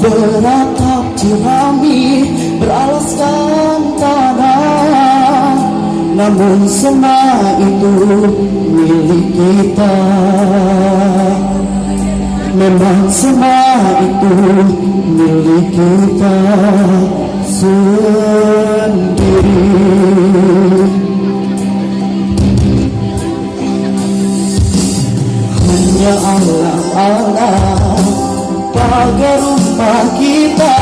beratap jerami beralaskan tanah, namun semua itu milik kita. Memang semua itu milik kita sendiri. Hanya Allah pagar rumah kita,